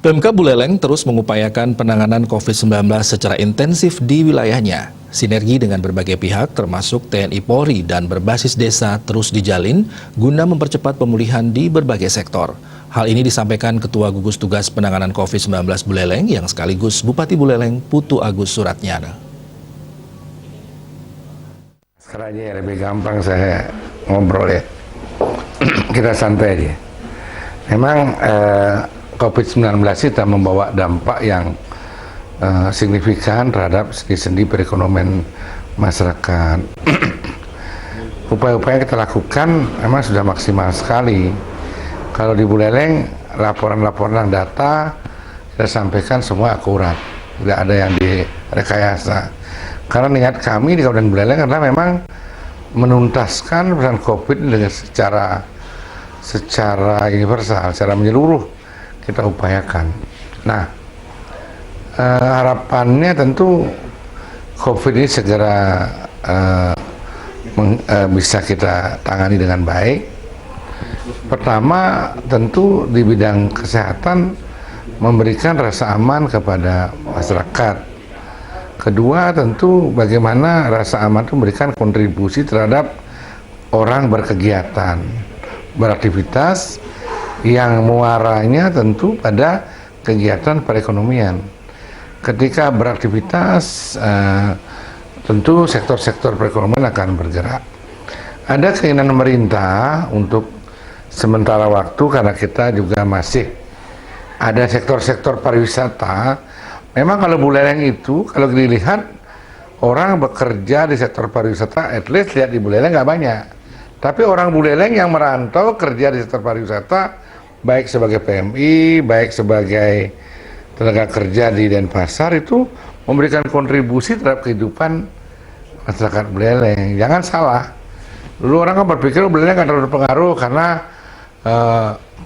Pemkab Buleleng terus mengupayakan penanganan COVID-19 secara intensif di wilayahnya. Sinergi dengan berbagai pihak termasuk TNI Polri dan berbasis desa terus dijalin guna mempercepat pemulihan di berbagai sektor. Hal ini disampaikan Ketua Gugus Tugas Penanganan COVID-19 Buleleng yang sekaligus Bupati Buleleng Putu Agus Suratnyana. Sekarang aja ya, lebih gampang saya ngobrol ya. Kita santai aja. Memang COVID-19 itu membawa dampak yang signifikan terhadap sendi-sendi perekonomian masyarakat. Upaya-upaya yang kita lakukan memang sudah maksimal sekali. Kalau di Buleleng, laporan-laporan data kita sampaikan semua akurat, tidak ada yang direkayasa. Karena niat kami di Kabupaten Buleleng adalah memang menuntaskan persoalan COVID dengan secara universal, secara menyeluruh kita upayakan. Nah, harapannya tentu COVID ini segera bisa kita tangani dengan baik. Pertama, tentu di bidang kesehatan memberikan rasa aman kepada masyarakat. Kedua, tentu bagaimana rasa aman itu memberikan kontribusi terhadap orang berkegiatan, beraktivitas yang muaranya tentu pada kegiatan perekonomian. Ketika beraktivitas, tentu sektor-sektor perekonomian akan bergerak. Ada keinginan pemerintah untuk sementara waktu, karena kita juga masih ada sektor-sektor pariwisata. Memang kalau Buleleng itu, kalau dilihat orang bekerja di sektor pariwisata, at least lihat di Buleleng nggak banyak. Tapi orang Buleleng yang merantau kerja di sektor pariwisata, baik sebagai PMI, baik sebagai tenaga kerja di Denpasar, itu memberikan kontribusi terhadap kehidupan masyarakat Buleleng. Jangan salah, dulu orang kan berpikir Buleleng akan terlalu berpengaruh karena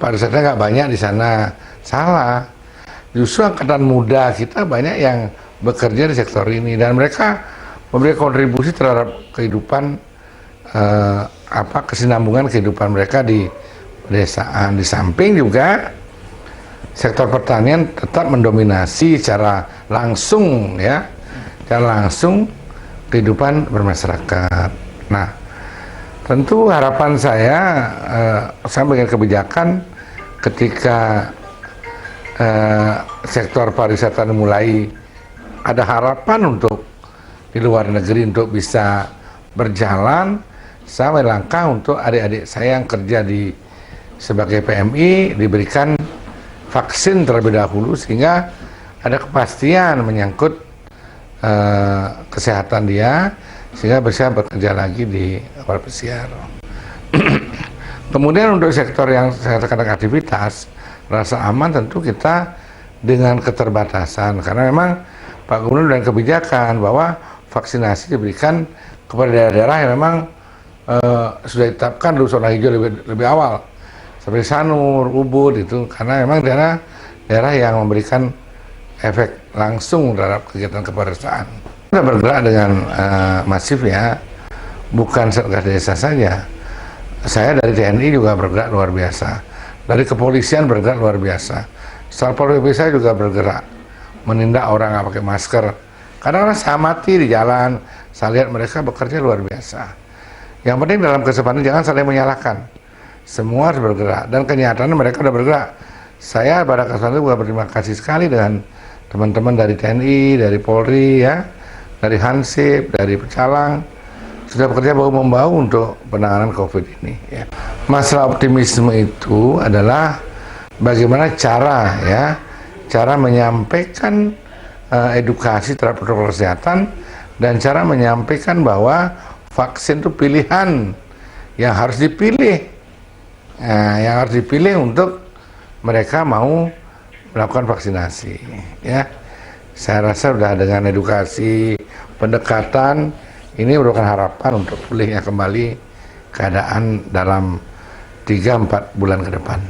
pariwisata nggak banyak di sana. Salah. Justru angkatan muda kita banyak yang bekerja di sektor ini dan mereka memberikan kontribusi terhadap kehidupan kesinambungan kehidupan mereka di pedesaan. Di samping juga sektor pertanian tetap mendominasi secara langsung ya, secara langsung kehidupan bermasyarakat. Nah, tentu harapan saya bikin kebijakan ketika sektor pariwisata mulai ada harapan untuk di luar negeri untuk bisa berjalan. Saya melangkah untuk adik-adik saya yang kerja sebagai PMI diberikan vaksin terlebih dahulu sehingga ada kepastian menyangkut kesehatan dia sehingga bisa bekerja lagi di kapal pesiar. Kemudian untuk sektor yang saya katakan aktivitas, rasa aman tentu kita dengan keterbatasan karena memang Pak Gubernur dan kebijakan bahwa vaksinasi diberikan kepada daerah-daerah yang memang sudah ditetapkan dulu zona hijau lebih awal seperti Sanur, Ubud itu karena memang daerah yang memberikan efek langsung terhadap kegiatan kepariwisataan. Kita bergerak dengan masif ya, bukan Satgas Desa saja. Saya dari TNI juga bergerak luar biasa. Dari kepolisian bergerak luar biasa. Satpol PP saya juga bergerak menindak orang nggak pakai masker. Kadang-kadang saya mati di jalan, saya lihat mereka bekerja luar biasa. Yang penting dalam kesempatan jangan saling menyalahkan. Semua harus bergerak dan kenyataannya mereka sudah bergerak. Saya pada kesempatan itu juga berterima kasih sekali dengan teman-teman dari TNI, dari Polri ya, dari Hansip, dari Pecalang sudah bekerja bahu-membahu untuk penanganan COVID ini ya. Masalah optimisme itu adalah bagaimana cara menyampaikan edukasi terhadap protokol kesehatan dan cara menyampaikan bahwa vaksin itu pilihan yang harus dipilih, yang harus dipilih untuk mereka mau melakukan vaksinasi ya. Saya rasa sudah dengan edukasi, pendekatan ini merupakan harapan untuk pulihnya kembali keadaan dalam 3-4 bulan ke depan.